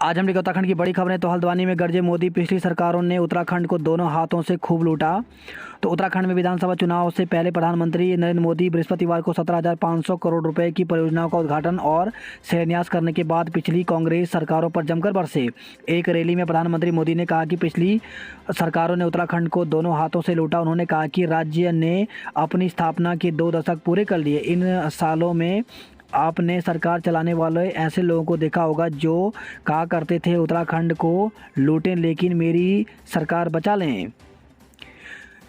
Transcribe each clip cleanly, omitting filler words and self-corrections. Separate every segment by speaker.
Speaker 1: आज हम देखिए उत्तराखंड की बड़ी खबरें। तो हल्द्वानी में गरजे मोदी, पिछली सरकारों ने उत्तराखंड को दोनों हाथों से खूब लूटा। तो उत्तराखंड में विधानसभा चुनाव से पहले प्रधानमंत्री नरेंद्र मोदी बृहस्पतिवार को 17,500 करोड़ रुपए की परियोजनाओं का उद्घाटन और शिलान्यास करने के बाद पिछली कांग्रेस सरकारों पर जमकर बरसे। एक रैली में प्रधानमंत्री मोदी ने कहा कि पिछली सरकारों ने उत्तराखंड को दोनों हाथों से लूटा। उन्होंने कहा कि राज्य ने अपनी स्थापना के 2 दशक पूरे कर लिए। इन सालों में आपने सरकार चलाने वाले ऐसे लोगों को देखा होगा जो कहा करते थे उत्तराखंड को लूटें लेकिन मेरी सरकार बचा लें।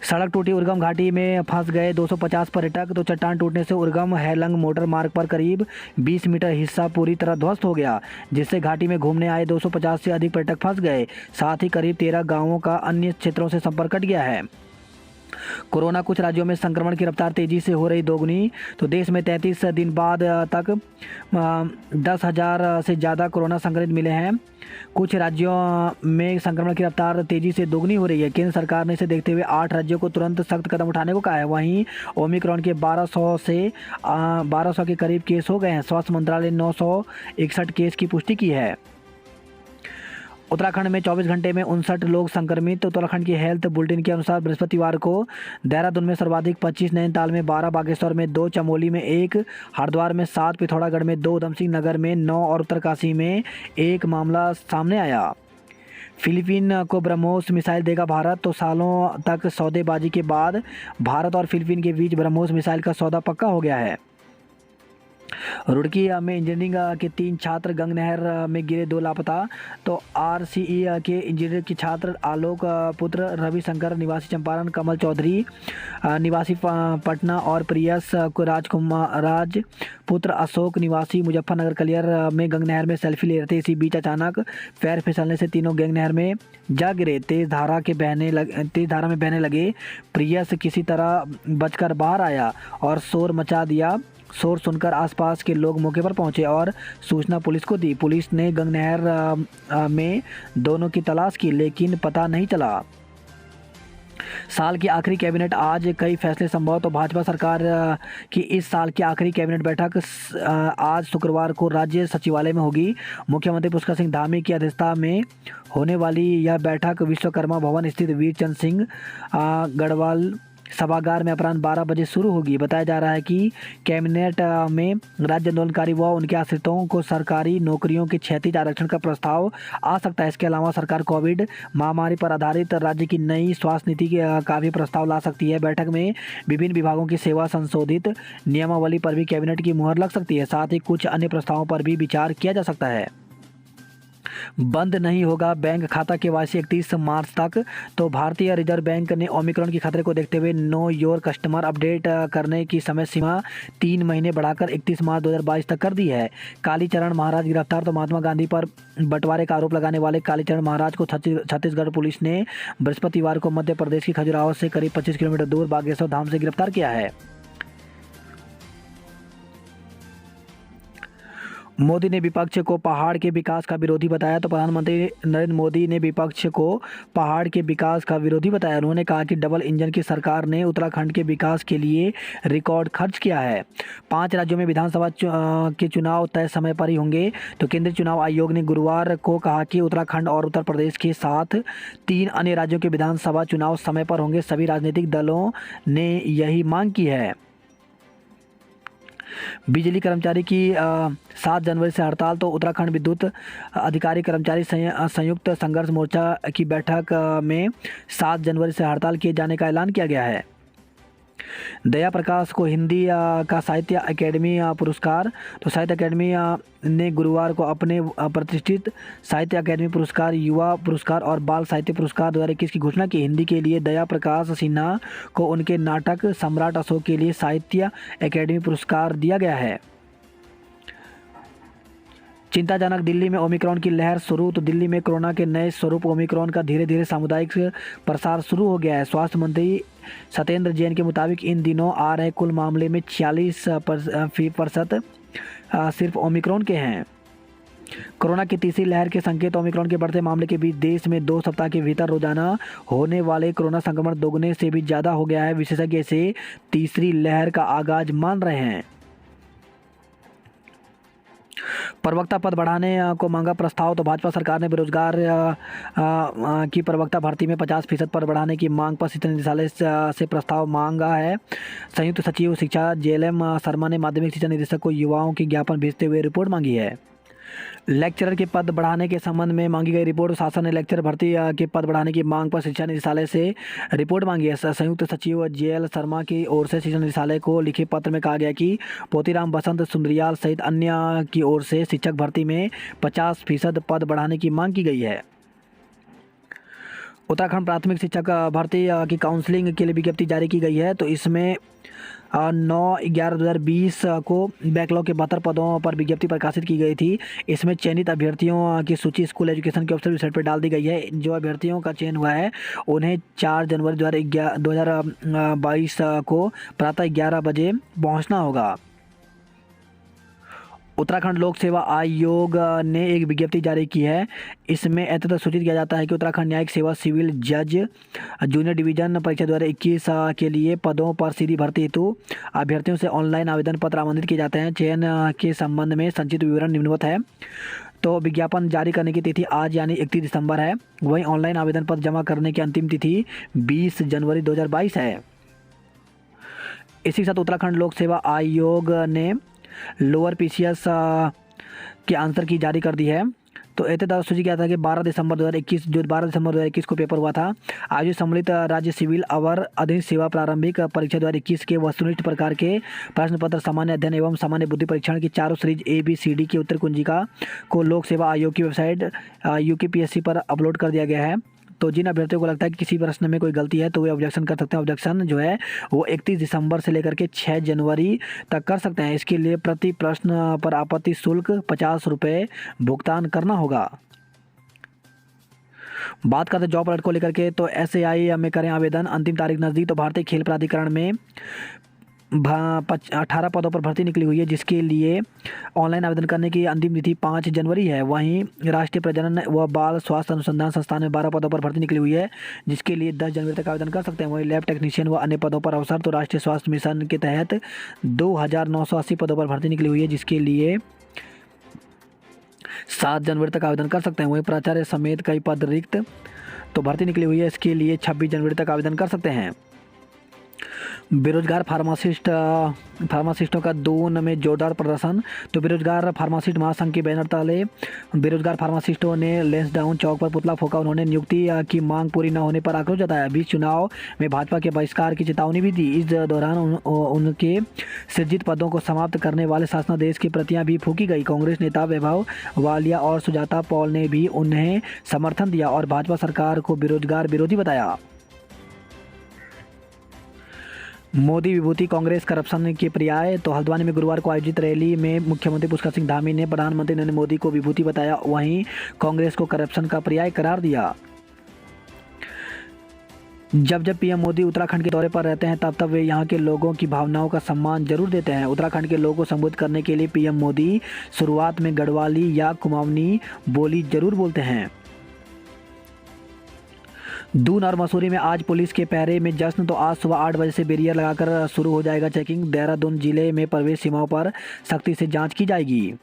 Speaker 1: सड़क टूटी, उर्गम घाटी में फंस गए 250 पर्यटक। तो चट्टान टूटने से उर्गम हैलंग मोटर मार्ग पर करीब 20 मीटर हिस्सा पूरी तरह ध्वस्त हो गया, जिससे घाटी में घूमने आए 250 से अधिक पर्यटक फंस गए। साथ ही करीब 13 गांवों का अन्य क्षेत्रों से संपर्क कट गया है। कोरोना, कुछ राज्यों में संक्रमण की रफ्तार तेजी से हो रही दोगुनी। तो देश में 33 दिन बाद तक 10,000 से ज़्यादा कोरोना संक्रमित मिले हैं। कुछ राज्यों में संक्रमण की रफ्तार तेजी से दोगुनी हो रही है। केंद्र सरकार ने इसे देखते हुए 8 राज्यों को तुरंत सख्त कदम उठाने को कहा है। वहीं ओमिक्रॉन के 1200 के करीब केस हो गए हैं। स्वास्थ्य मंत्रालय ने 961 केस की पुष्टि की है। उत्तराखंड में 24 घंटे में 59 लोग संक्रमित। उत्तराखंड की हेल्थ बुलेटिन के अनुसार बृहस्पतिवार को देहरादून में सर्वाधिक 25, नैनीताल में 12, बागेश्वर में 2, चमोली में 1, हरिद्वार में 7, पिथौरागढ़ में 2, उधमसिंह नगर में 9 और उत्तरकाशी में 1 मामला सामने आया। फिलीपीन को ब्रह्मोस मिसाइल देगा भारत। तो सालों तक सौदेबाजी के बाद भारत और फिलीपीन के बीच ब्रह्मोस मिसाइल का सौदा पक्का हो गया है। रुड़की में इंजीनियरिंग के 3 छात्र गंग नहर में गिरे, 2 लापता। तो आरसीई के इंजीनियरिंग के छात्र आलोक पुत्र रविशंकर निवासी चंपारण, कमल चौधरी निवासी पटना और प्रियस राज पुत्र अशोक निवासी मुजफ्फरनगर कलियर में गंग नहर में सेल्फी ले रहे थे। इसी बीच अचानक पैर फिसलने से तीनों गंग नहर में जा गिरे। तेज धारा में बहने लगे। प्रियस किसी तरह बचकर बाहर आया और शोर मचा दिया। शोर सुनकर आसपास के लोग मौके पर पहुंचे और सूचना पुलिस को दी। पुलिस ने गंग नहर में दोनों की तलाश की लेकिन पता नहीं चला। साल की आखिरी कैबिनेट आज, कई फैसले संभव। तो भाजपा सरकार की इस साल की आखिरी कैबिनेट बैठक आज शुक्रवार को राज्य सचिवालय में होगी। मुख्यमंत्री पुष्कर सिंह धामी की अध्यक्षता में होने वाली यह बैठक विश्वकर्मा भवन स्थित वीर चंद्र सिंह गढ़वाल सभागार में अपराह्न 12 बजे शुरू होगी। बताया जा रहा है कि कैबिनेट में राज्य आंदोलनकारी व उनके आश्रितों को सरकारी नौकरियों के क्षैतिज आरक्षण का प्रस्ताव आ सकता है। इसके अलावा सरकार कोविड महामारी पर आधारित राज्य की नई स्वास्थ्य नीति का भी प्रस्ताव ला सकती है। बैठक में विभिन्न विभागों की सेवा संशोधित नियमावली पर भी कैबिनेट की मुहर लग सकती है। साथ ही कुछ अन्य प्रस्तावों पर भी विचार किया जा सकता है। बंद नहीं होगा बैंक खाता केवाईसी 31 मार्च तक। तो भारतीय रिजर्व बैंक ने ओमिक्रॉन के खतरे को देखते हुए नो योर कस्टमर अपडेट करने की समय सीमा 3 महीने बढ़ाकर 31 मार्च 2022 तक कर दी है। कालीचरण महाराज गिरफ्तार। तो महात्मा गांधी पर बंटवारे का आरोप लगाने वाले कालीचरण महाराज को छत्तीसगढ़ पुलिस ने बृहस्पतिवार को मध्य प्रदेश की खजुराहो से करीब 25 किलोमीटर दूर बागेश्वर धाम से गिरफ्तार किया है। मोदी ने विपक्ष को पहाड़ के विकास का विरोधी बताया। तो प्रधानमंत्री नरेंद्र मोदी ने विपक्ष को पहाड़ के विकास का विरोधी बताया। उन्होंने कहा कि डबल इंजन की सरकार ने उत्तराखंड के विकास के लिए रिकॉर्ड खर्च किया है। 5 राज्यों में विधानसभा के चुनाव तय समय पर ही होंगे। तो केंद्रीय चुनाव आयोग ने गुरुवार को कहा कि उत्तराखंड और उत्तर प्रदेश के साथ 3 अन्य राज्यों के विधानसभा चुनाव समय पर होंगे। सभी राजनीतिक दलों ने यही मांग की है। बिजली कर्मचारी की 7 जनवरी से हड़ताल। तो उत्तराखंड विद्युत अधिकारी कर्मचारी संयुक्त संघर्ष मोर्चा की बैठक में 7 जनवरी से हड़ताल किए जाने का ऐलान किया गया है। दया प्रकाश को हिंदी का साहित्य अकेडमी पुरस्कार। तो साहित्य अकेडमी ने गुरुवार को अपने प्रतिष्ठित साहित्य अकेडमी पुरस्कार, युवा पुरस्कार और बाल साहित्य पुरस्कार 2021 की घोषणा की। हिंदी के लिए दया प्रकाश सिन्हा को उनके नाटक सम्राट अशोक के लिए साहित्य अकेडमी पुरस्कार दिया गया है। चिंताजनक, दिल्ली में ओमिक्रॉन की लहर शुरू। तो दिल्ली में कोरोना के नए स्वरूप ओमिक्रॉन का धीरे धीरे सामुदायिक प्रसार शुरू हो गया है। स्वास्थ्य मंत्री सत्येंद्र जैन के मुताबिक इन दिनों आ रहे कुल मामले में 46% सिर्फ ओमिक्रॉन के हैं। कोरोना की तीसरी लहर के संकेत। ओमिक्रॉन के बढ़ते मामले के बीच देश में 2 सप्ताह के भीतर रोजाना होने वाले कोरोना संक्रमण दोगुने से भी ज़्यादा हो गया है। विशेषज्ञ इसे तीसरी लहर का आगाज मान रहे हैं। प्रवक्ता पद बढ़ाने को मांगा प्रस्ताव। तो भाजपा सरकार ने बेरोजगार की प्रवक्ता भर्ती में 50% पद बढ़ाने की मांग पर शिक्षा निदेशालय से प्रस्ताव मांगा है। संयुक्त सचिव शिक्षा जेएलएम शर्मा ने माध्यमिक शिक्षा निदेशक को युवाओं की ज्ञापन भेजते हुए रिपोर्ट मांगी है। लेक्चरर के पद बढ़ाने के संबंध में मांगी गई रिपोर्ट। शासन ने लेक्चर भर्ती के पद बढ़ाने की मांग पर शिक्षा निदेशालय से रिपोर्ट मांगी है। संयुक्त सचिव जेएल शर्मा की ओर से शिक्षा निदेशालय को लिखे पत्र में कहा गया कि पोतीराम बसंत सुंदरियाल सहित अन्य की ओर से शिक्षक भर्ती में 50% पद बढ़ाने की मांग की गई है। उत्तराखंड प्राथमिक शिक्षक भर्ती की काउंसलिंग के लिए विज्ञप्ति जारी की गई है। तो इसमें 9/11/2020 को बैकलॉग के 72 पदों पर विज्ञप्ति प्रकाशित की गई थी। इसमें चयनित अभ्यर्थियों की सूची स्कूल एजुकेशन के ऑफिशियल वेबसाइट पर डाल दी गई है। जो अभ्यर्थियों का चयन हुआ है उन्हें 4 जनवरी 2022 को प्रातः 11 बजे पहुंचना होगा। उत्तराखंड लोक सेवा आयोग ने एक विज्ञप्ति जारी की है। इसमें ऐसे सूचित किया जाता है कि उत्तराखंड न्यायिक सेवा सिविल जज जूनियर डिवीजन परीक्षा 2021 के लिए पदों पर सीधी भर्ती हेतु अभ्यर्थियों से ऑनलाइन आवेदन पत्र आमंत्रित किए जाते हैं। चयन के संबंध में संचित विवरण निम्नवत है। तो विज्ञापन जारी करने की तिथि आज यानी 31 दिसंबर है। वहीं ऑनलाइन आवेदन पत्र जमा करने की अंतिम तिथि 20 जनवरी 2022 है। इसी के साथ उत्तराखंड लोक सेवा आयोग ने लोअर पीसीएस के आंसर की जारी कर दी है। तो ऐसे द्वारा सूची किया था कि 12 दिसंबर 2021 को पेपर हुआ था। आयोजित सम्मिलित राज्य सिविल अवर अधीन सेवा प्रारंभिक परीक्षा 2021 के वस्तुनिष्ठ प्रकार के प्रश्न पत्र सामान्य अध्ययन एवं सामान्य बुद्धि परीक्षण की चारों सीरीज ABCD की उत्तर कुंजिका को लोक सेवा आयोग की वेबसाइट UKPSC पर अपलोड कर दिया गया है। तो जिन अभ्यर्थियों को लगता है कि किसी प्रश्न में कोई गलती है तो वे ऑब्जेक्शन कर सकते हैं। ऑब्जेक्शन जो है वो 31 दिसंबर से लेकर के 6 जनवरी तक कर सकते हैं। इसके लिए प्रति प्रश्न पर आपत्ति शुल्क 50 रुपये भुगतान करना होगा। बात करते हैं जॉब अलर्ट को लेकर के। तो SAI में करें आवेदन, अंतिम तारीख नज़दीक। तो भारतीय खेल प्राधिकरण में 18 पदों पर भर्ती निकली हुई है, जिसके लिए ऑनलाइन आवेदन करने की अंतिम तिथि 5 जनवरी है। वहीं राष्ट्रीय प्रजनन व बाल स्वास्थ्य अनुसंधान संस्थान में 12 पदों पर भर्ती निकली हुई है, जिसके लिए 10 जनवरी तक आवेदन कर सकते हैं। वहीं लैब टेक्नीशियन व अन्य पदों पर अवसर। तो राष्ट्रीय स्वास्थ्य मिशन के तहत 2980 पदों पर भर्ती निकली हुई है, जिसके लिए 7 जनवरी तक आवेदन कर सकते हैं। वहीं प्राचार्य समेत कई पद रिक्त तो भर्ती निकली हुई है, इसके लिए 26 जनवरी तक आवेदन कर सकते हैं। बेरोजगार फार्मासिस्टों का दून में जोरदार प्रदर्शन। तो बेरोजगार फार्मासिस्ट महासंघ के बैनर तले बेरोजगार फार्मासिस्टों ने लेंसडाउन चौक पर पुतला फूंका। उन्होंने नियुक्ति की मांग पूरी न होने पर आक्रोश जताया। बीच चुनाव में भाजपा के बहिष्कार की चेतावनी भी दी। इस दौरान उनके सृजित पदों को समाप्त करने वाले शासनादेश की प्रतियां भी फूंकी गई। कांग्रेस नेता वैभव वालिया और सुजाता पॉल ने भी उन्हें समर्थन दिया और भाजपा सरकार को बेरोजगार विरोधी बताया। मोदी विभूति कांग्रेस करप्शन के पर्याय। तो हल्द्वानी में गुरुवार को आयोजित रैली में मुख्यमंत्री पुष्कर सिंह धामी ने प्रधानमंत्री नरेंद्र मोदी को विभूति बताया, वहीं कांग्रेस को करप्शन का पर्याय करार दिया। जब पीएम मोदी उत्तराखंड के दौरे पर रहते हैं तब वे यहाँ के लोगों की भावनाओं का सम्मान जरूर देते हैं। उत्तराखंड के लोगों को संबोधित करने के लिए पीएम मोदी शुरुआत में गढ़वाली या कुमाऊनी बोली जरूर बोलते हैं। दून और मसूरी में आज पुलिस के पहरे में जश्न। तो आज सुबह 8 बजे से बैरियर लगाकर शुरू हो जाएगा चेकिंग। देहरादून जिले में प्रवेश सीमाओं पर सख्ती से जांच की जाएगी।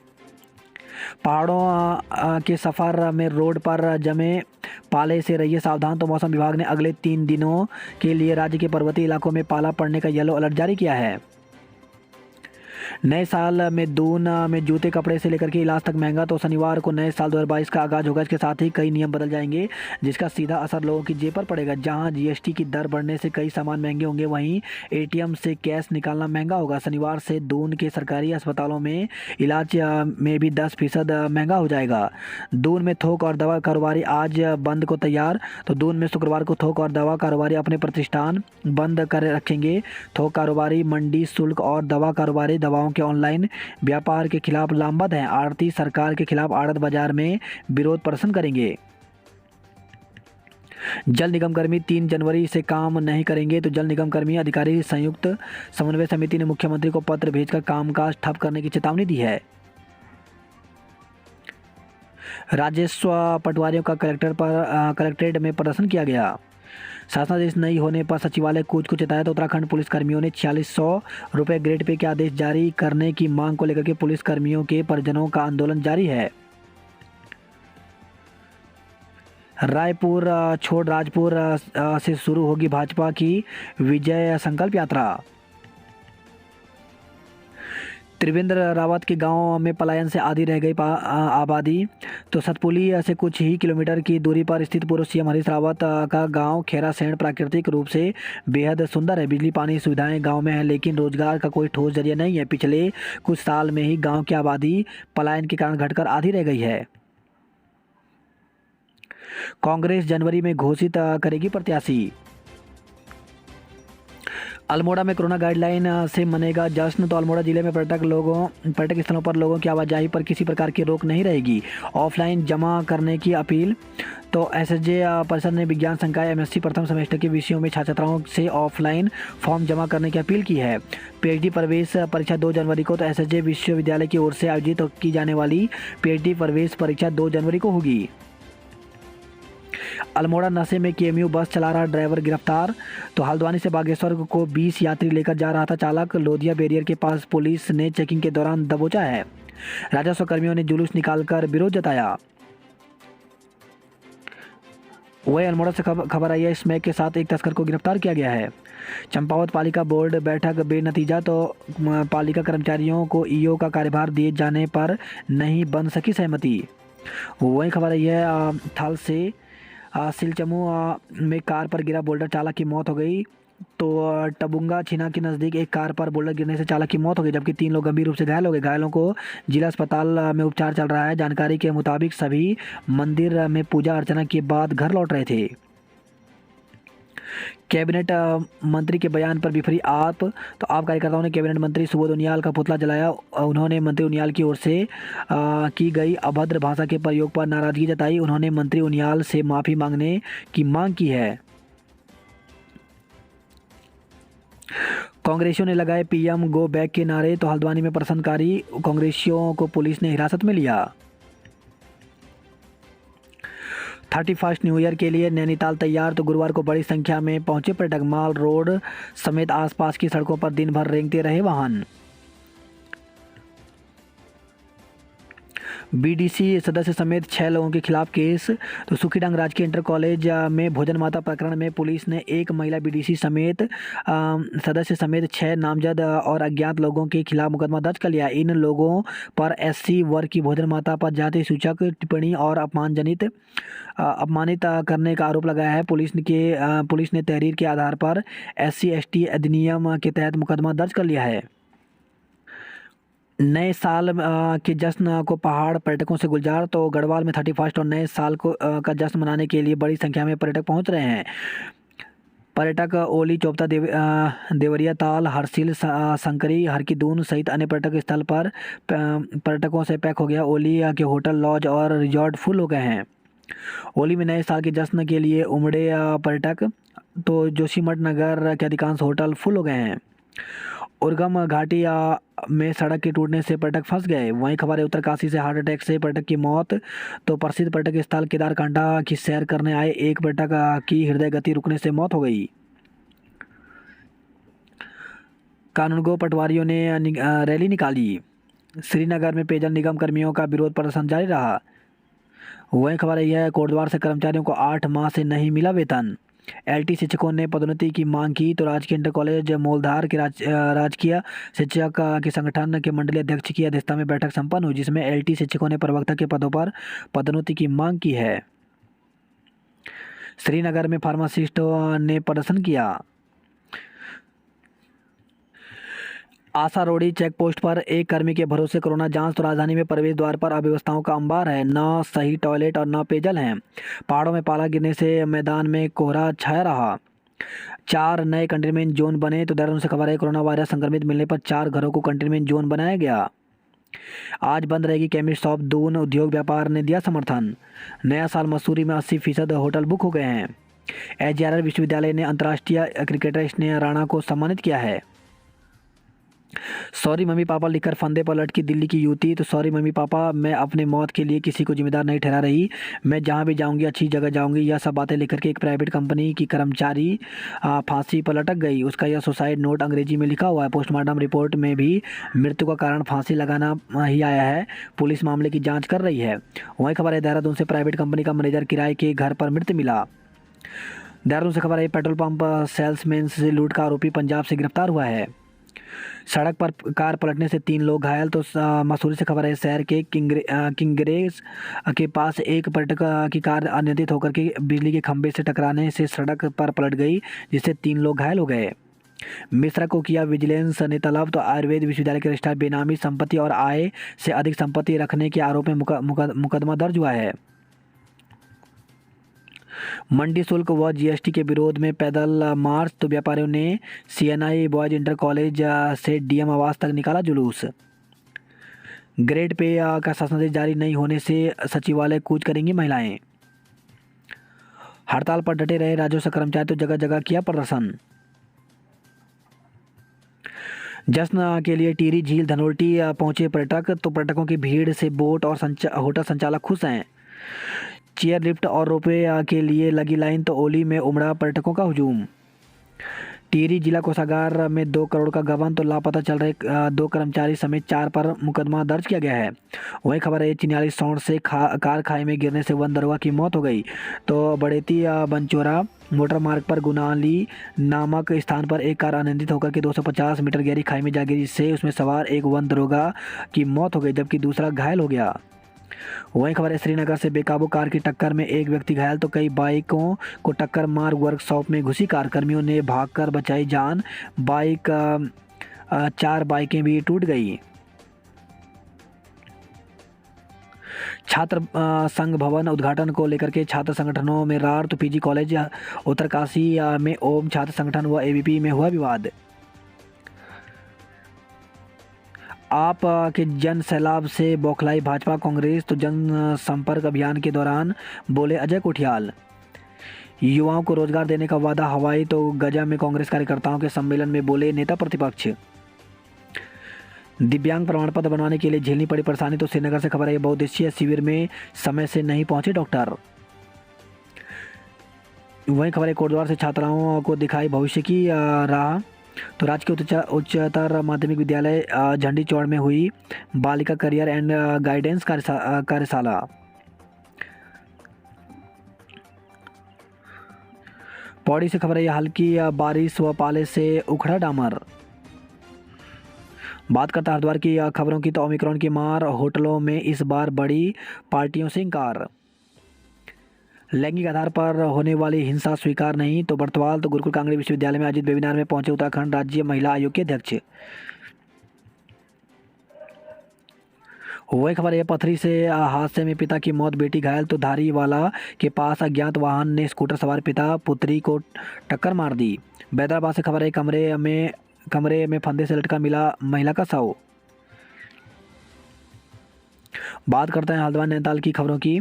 Speaker 1: पहाड़ों के सफ़र में रोड पर जमे पाले से रहिए सावधान। तो मौसम विभाग ने अगले 3 दिनों के लिए राज्य के पर्वतीय इलाकों में पाला पड़ने का येलो अलर्ट जारी किया है। नए साल में दून में जूते कपड़े से लेकर के इलाज तक महंगा। तो शनिवार को नए साल 2022 का आगाज होगा। इसके साथ ही कई नियम बदल जाएंगे, जिसका सीधा असर लोगों की जेब पर पड़ेगा। जहां GST की दर बढ़ने से कई सामान महंगे होंगे, वहीं ATM से कैश निकालना महंगा होगा। शनिवार से दून के सरकारी अस्पतालों में इलाज में भी 10% महंगा हो जाएगा। दून में थोक और दवा कारोबारी आज बंद को तैयार। तो दून में शुक्रवार को थोक और दवा कारोबारी अपने प्रतिष्ठान बंद कर रखेंगे। थोक कारोबारी, मंडी शुल्क और दवा कारोबारी दवाओं के ऑनलाइन व्यापार के खिलाफ लामबंद हैं। आढ़ती सरकार के खिलाफ आढ़त बाजार में विरोध प्रदर्शन करेंगे। जल निगम कर्मी 3 जनवरी से काम नहीं करेंगे। तो जल निगम कर्मी अधिकारी संयुक्त समन्वय समिति ने मुख्यमंत्री को पत्र भेजकर कामकाज ठप करने की चेतावनी दी है। राजस्व पटवारियों का कलेक्ट्रेट में प्रदर्शन किया गया। शासनादेश नहीं होने पर सचिवालय कूच को चेताया। तो उत्तराखंड पुलिस कर्मियों ने 4600 रुपये ग्रेड पे के आदेश जारी करने की मांग को लेकर के पुलिस कर्मियों के परिजनों का आंदोलन जारी है। रायपुर छोड़ राजपुर से शुरू होगी भाजपा की विजय संकल्प यात्रा। त्रिवेंद्र रावत के गांव में पलायन से आधी रह गई आबादी। तो सतपुली से कुछ ही किलोमीटर की दूरी पर स्थित पूर्व सीएम हरीश रावत का गांव खेरासेण प्राकृतिक रूप से बेहद सुंदर है। बिजली पानी सुविधाएं गांव में है, लेकिन रोजगार का कोई ठोस जरिया नहीं है। पिछले कुछ साल में ही गांव की आबादी पलायन के कारण घटकर आधी रह गई है। कांग्रेस जनवरी में घोषित करेगी प्रत्याशी। अल्मोड़ा में कोरोना गाइडलाइन से मनेगा जश्न। तो अल्मोड़ा जिले में पर्यटक स्थलों पर लोगों की आवाजाही पर किसी प्रकार की रोक नहीं रहेगी। ऑफलाइन जमा करने की अपील। तो एसएसजे परिषद ने विज्ञान संकाय एमएससी प्रथम सेमेस्टर के विषयों में छात्र छात्राओं से ऑफलाइन फॉर्म जमा करने की अपील की है। पीएचडी प्रवेश परीक्षा 2 जनवरी को। तो एसएसजे विश्वविद्यालय की ओर से आयोजित की जाने वाली पीएचडी प्रवेश परीक्षा 2 जनवरी को होगी। अल्मोड़ा नशे में केएमयू बस चला रहा ड्राइवर गिरफ्तार। तो हल्द्वानी से बागेश्वर को 20 यात्री लेकर जा रहा था चालक। लोधिया बैरियर के पास पुलिस ने चेकिंग के दौरान दबोचा है। राजस्व कर्मियों ने जुलूस निकालकर विरोध जताया। वही अल्मोड़ा से खबर आई है, स्मैक के साथ एक तस्कर को गिरफ्तार किया गया है। चंपावत पालिका बोर्ड बैठक बेनतीजा। तो पालिका कर्मचारियों को ईओ का कार्यभार दिए जाने पर नहीं बन सकी सहमति। वही खबर आई है, थल से सिलचमू में कार पर गिरा बोल्डर, चालक की मौत हो गई। तो टबुंगा छिना के नज़दीक एक कार पर बोल्डर गिरने से चालक की मौत हो गई, जबकि 3 लोग गंभीर रूप से घायल हो गए। घायलों को जिला अस्पताल में उपचार चल रहा है। जानकारी के मुताबिक सभी मंदिर में पूजा अर्चना के बाद घर लौट रहे थे। कैबिनेट मंत्री के बयान पर बिफरी आप। तो आप कार्यकर्ताओं ने कैबिनेट मंत्री सुबोध उनियाल का पुतला जलाया। उन्होंने मंत्री उनियाल की ओर से की गई अभद्र भाषा के प्रयोग पर नाराजगी जताई। उन्होंने मंत्री उनियाल से माफ़ी मांगने की मांग की है। कांग्रेसियों ने लगाए पीएम गो बैक के नारे। तो हल्द्वानी में प्रदर्शनकारी कांग्रेसियों को पुलिस ने हिरासत में लिया। 31 न्यू ईयर के लिए नैनीताल तैयार। तो गुरुवार को बड़ी संख्या में पहुंचे पर्यटक। माल रोड समेत आसपास की सड़कों पर दिन भर रेंगते रहे वाहन। बीडीसी सदस्य समेत 6 लोगों के खिलाफ केस। तो सुखीडांग राजकीय इंटर कॉलेज में भोजन माता प्रकरण में पुलिस ने एक महिला बीडीसी समेत सदस्य समेत 6 नामजद और अज्ञात लोगों के खिलाफ मुकदमा दर्ज कर लिया। इन लोगों पर एससी वर्ग की भोजन माता पर जाति सूचक टिप्पणी और अपमानित करने का आरोप लगाया है। पुलिस ने तहरीर के आधार पर SC ST अधिनियम के तहत मुकदमा दर्ज कर लिया है। नए साल के जश्न को पहाड़ पर्यटकों से गुलजार। तो गढ़वाल में 31 और नए साल का जश्न मनाने के लिए बड़ी संख्या में पर्यटक पहुंच रहे हैं। पर्यटक ओली, चोपता, देवरिया ताल, हरसिल, संकरी, हरकीदून सहित अन्य पर्यटक स्थल पर पर्यटकों से पैक हो गया। ओली के होटल, लॉज और रिजॉर्ट फुल हो गए हैं। ओली में नए साल के जश्न के लिए उमड़े पर्यटक। तो जोशीमठ नगर के अधिकांश होटल फुल हो गए हैं। उर्गम घाटी में सड़क के टूटने से पर्यटक फंस गए। वहीं खबर है, उत्तरकाशी से हार्ट अटैक से पर्यटक की मौत। तो प्रसिद्ध पर्यटक स्थल केदारकांठा की सैर करने आए एक पर्यटक की हृदय गति रुकने से मौत हो गई। कानूनगो पटवारियों ने रैली निकाली। श्रीनगर में पेयजल निगम कर्मियों का विरोध प्रदर्शन जारी रहा। वहीं खबर है, कोटद्वार से कर्मचारियों को 8 माह से नहीं मिला वेतन। LT शिक्षकों ने पदोन्नति की मांग की। तो राजकीय इंटर कॉलेज मोलधार के राजकीय शिक्षक के संगठन के मंडलीय अध्यक्ष की अध्यक्षता में बैठक संपन्न हुई, जिसमें LT शिक्षकों ने प्रवक्ता के पदों पर पदोन्नति की मांग की है। श्रीनगर में फार्मासिस्टों ने प्रदर्शन किया। आशा रोडी चेक पोस्ट पर एक कर्मी के भरोसे कोरोना जांच। तो राजधानी में प्रवेश द्वार पर अव्यवस्थाओं का अंबार है। न सही टॉयलेट और न पेयजल हैं। पहाड़ों में पाला गिरने से मैदान में कोहरा छाया रहा। 4 नए कंटेनमेंट जोन बने। तो देहरादून से खबर है, कोरोना वायरस संक्रमित मिलने पर 4 घरों को कंटेनमेंट जोन बनाया गया। आज बंद रहेगी केमिस्ट शॉप। दून उद्योग व्यापार ने दिया समर्थन। नया साल मसूरी में 80% होटल बुक हो गए हैं। SJRR विश्वविद्यालय ने अंतर्राष्ट्रीय क्रिकेटर स्नेह राणा को सम्मानित किया है। सॉरी मम्मी पापा लिखकर फंदे पर लटकी दिल्ली की युवती। तो सॉरी मम्मी पापा, मैं अपने मौत के लिए किसी को जिम्मेदार नहीं ठहरा रही। मैं जहाँ भी जाऊँगी अच्छी जगह जाऊँगी। यह सब बातें लिखकर के एक प्राइवेट कंपनी की कर्मचारी फांसी पर लटक गई। उसका यह सुसाइड नोट अंग्रेजी में लिखा हुआ है। पोस्टमार्टम रिपोर्ट में भी मृत्यु का कारण फांसी लगाना ही आया है। पुलिस मामले की जाँच कर रही है। वही खबर है देहरादून से प्राइवेट कंपनी का मैनेजर किराए के घर पर मृत मिला। देहरादून से खबर है पेट्रोल पंप सेल्समैन से लूट का आरोपी पंजाब से गिरफ्तार हुआ है। सड़क पर कार पलटने से 3 लोग घायल। तो मसूरी से खबर है शहर के किंगरेज के पास एक पर्यटक की कार अनियंत्रित होकर के बिजली के खंभे से टकराने से सड़क पर पलट गई, जिससे 3 लोग घायल हो गए। मिश्रा को किया विजिलेंस ने तलब। तो आयुर्वेद विश्वविद्यालय के रजिस्ट्रार बेनामी संपत्ति और आय से अधिक संपत्ति रखने के आरोप में मुकदमा दर्ज हुआ है। मंडी शुल्क व जीएसटी के विरोध में पैदल मार्च। तो व्यापारियों ने सीएनआई बॉयज इंटर कॉलेज से डीएम आवास तक निकाला जुलूस। ग्रेड पे का शासनादेश जारी नहीं होने से सचिवालय कूच करेंगी महिलाएं। हड़ताल पर डटे रहे राजस्व कर्मचारी। तो जगह जगह किया प्रदर्शन। जश्न के लिए टिहरी झील धनोल्टी पहुंचे पर्यटक। तो पर्यटकों की भीड़ से बोट और होटल संचालक खुश हैं। चेयर लिफ्ट और रोपवे के लिए लगी लाइन। तो ओली में उमड़ा पर्यटकों का हुजूम। टिहरी जिला कोषागार में 2 करोड़ का गबन। तो लापता चल रहे 2 कर्मचारी समेत 4 पर मुकदमा दर्ज किया गया है। वही खबर है चिन्याली सौंड से कार खाई में गिरने से वन दरोगा की मौत हो गई। तो बड़ेती बनचोरा मोटर मार्ग पर गुनाली नामक स्थान पर एक कार अनियंत्रित होकर के 250 मीटर गहरी खाई में जा गिरी, जिससे उसमें सवार एक वन दरोगा की मौत हो गई, जबकि दूसरा घायल हो गया। वहीं खबर है श्रीनगर से बेकाबू कार की टक्कर में एक व्यक्ति घायल। तो कई बाइकों को टक्कर मार वर्कशॉप में घुसी कार। कर्मियों ने भागकर बचाई जान। 4 बाइकें भी टूट गई। छात्र संघ भवन उद्घाटन को लेकर के छात्र संगठनों में रार। तो पीजी कॉलेज उत्तरकाशी में ओम छात्र संगठन व एबीपी में हुआ विवाद। आप के जन सैलाब से बौखलाई भाजपा कांग्रेस। तो जन संपर्क अभियान के दौरान बोले अजय कोठियाल। युवाओं को रोजगार देने का वादा हवाई। तो गजा में कांग्रेस कार्यकर्ताओं के सम्मेलन में बोले नेता प्रतिपक्ष। दिव्यांग प्रमाण पत्र बनवाने के लिए झेलनी पड़ी परेशानी। तो श्रीनगर से खबर है बहुउद्देशीय शिविर में समय से नहीं पहुंचे डॉक्टर। वहीं खबर है कोटद्वार से छात्राओं को दिखाई भविष्य की राह। तो राजकीय उच्चतर माध्यमिक विद्यालय झंडी चौड़ में हुई बालिका करियर एंड गाइडेंस कार्यशाला। पौड़ी से खबर है हल्की बारिश व पाले से उखड़ा डामर। बात करता हरिद्वार की खबरों की। तो ओमिक्रॉन की मार, होटलों में इस बार बड़ी पार्टियों से इंकार। लैंगिक आधार पर होने वाली हिंसा स्वीकार नहीं। तो बर्तवाल। तो गुरुकुल कांगड़ी विश्वविद्यालय में आयोजित वेबिनार में पहुंचे उत्तराखंड राज्य महिला आयोग के अध्यक्ष। वही खबर है पथरी से हादसे में पिता की मौत, बेटी घायल। तो धारीवाला के पास अज्ञात वाहन ने स्कूटर सवार पिता पुत्री को टक्कर मार दी। बैदराबाद से खबर है कमरे में फंदे से लटका मिला महिला का शव। बात करते हैं हल्द्वानी नैनीताल की खबरों की।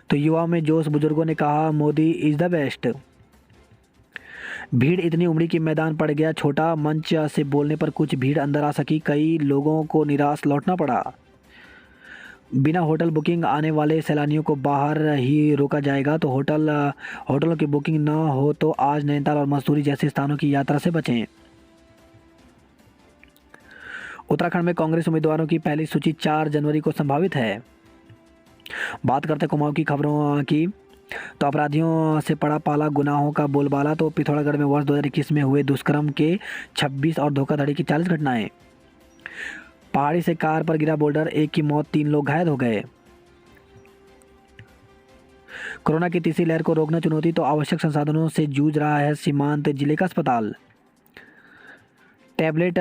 Speaker 1: तो युवाओं में जोश, बुजुर्गों ने कहा मोदी इज द बेस्ट। भीड़ इतनी उमड़ी कि मैदान पड़ गया छोटा। मंच से बोलने पर कुछ भीड़ अंदर आ सकी, कई लोगों को निराश लौटना पड़ा। बिना होटल बुकिंग आने वाले सैलानियों को बाहर ही रोका जाएगा। तो होटलों की बुकिंग न हो तो आज नैनीताल और मसूरी जैसे स्थानों की यात्रा से बचें। उत्तराखंड में कांग्रेस उम्मीदवारों की पहली सूची 4 जनवरी को संभावित है। बात करते कुमाऊं की खबरों की। तो अपराधियों से पड़ा पाला, गुनाहों का बोलबाला। तो पिथौरागढ़ में वर्ष 2021 में हुए दुष्कर्म के 26 और धोखाधड़ी की 40 घटनाएं। पहाड़ी से कार पर गिरा बोल्डर, एक की मौत, 3 लोग घायल हो गए। कोरोना की तीसरी लहर को रोकना चुनौती। तो आवश्यक संसाधनों से जूझ रहा है सीमांत जिले का अस्पताल। टैबलेट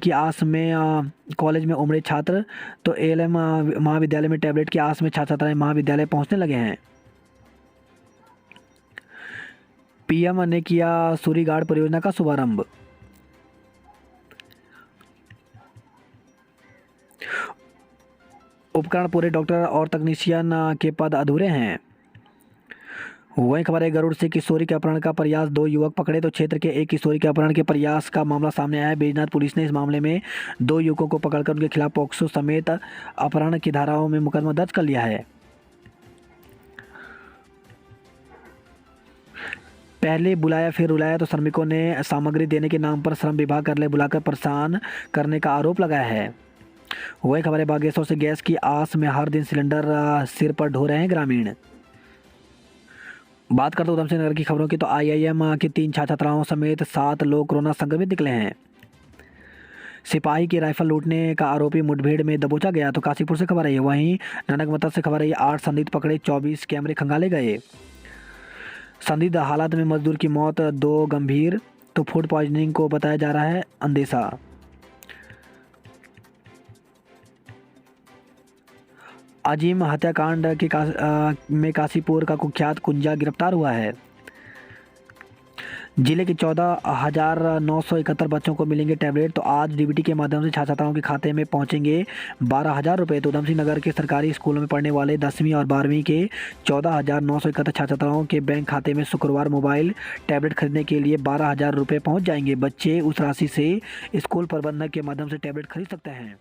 Speaker 1: की आस में कॉलेज में उमड़े छात्र। तो एएलएम महाविद्यालय में टैबलेट की आस में छात्र छात्राएं महाविद्यालय पहुंचने लगे हैं। पीएम ने किया सूरीगाड़ परियोजना का शुभारंभ। उपकरण पूरे, डॉक्टर और तकनीशियन के पद अधूरे हैं। वहीं खबर है गरुड़ से किशोरी के अपहरण का प्रयास, 2 युवक पकड़े। तो क्षेत्र के एक किशोरी के अपहरण के प्रयास का मामला सामने आया है। बैजनाथ पुलिस ने इस मामले में 2 युवकों को पकड़कर उनके खिलाफ पॉक्सो समेत अपहरण की धाराओं में मुकदमा दर्ज कर लिया है। पहले बुलाया फिर रुलाया, तो श्रमिकों ने सामग्री देने के नाम पर श्रम विभाग कार्यालय बुलाकर परेशान करने का आरोप लगाया है। वही खबर है बागेश्वर से गैस की आस में हर दिन सिलेंडर सिर पर ढो रहे हैं ग्रामीण। बात करते उधम सिंह नगर की खबरों की, तो आईआईएम की 3 छात्र छात्राओं समेत 7 लोग कोरोना संक्रमित निकले हैं। सिपाही की राइफल लूटने का आरोपी मुठभेड़ में दबोचा गया। तो काशीपुर से खबर है। वहीं ननकमता से खबर है 8 संदिग्ध पकड़े, 24 कैमरे खंगाले गए। संदिग्ध हालात में मजदूर की मौत, 2 गंभीर। तो फूड पॉइजनिंग को बताया जा रहा है अंदेशा। अजीम हत्याकांड में काशीपुर का कुख्यात कुंजा गिरफ्तार हुआ है। जिले के 14,971 बच्चों को मिलेंगे टैबलेट। तो आज डीबीटी के माध्यम से छात्र छात्राओं के खाते में पहुंचेंगे 12,000 रुपये। तो उधमसिंह नगर के सरकारी स्कूलों में पढ़ने वाले 10वीं और 12वीं के 14,971 छात्र छात्राओं के बैंक खाते में शुक्रवार मोबाइल टैबलेट खरीदने के लिए 12,000 रुपये पहुँच जाएंगे। बच्चे उस राशि से स्कूल प्रबंधक के माध्यम से टैबलेट खरीद सकते हैं।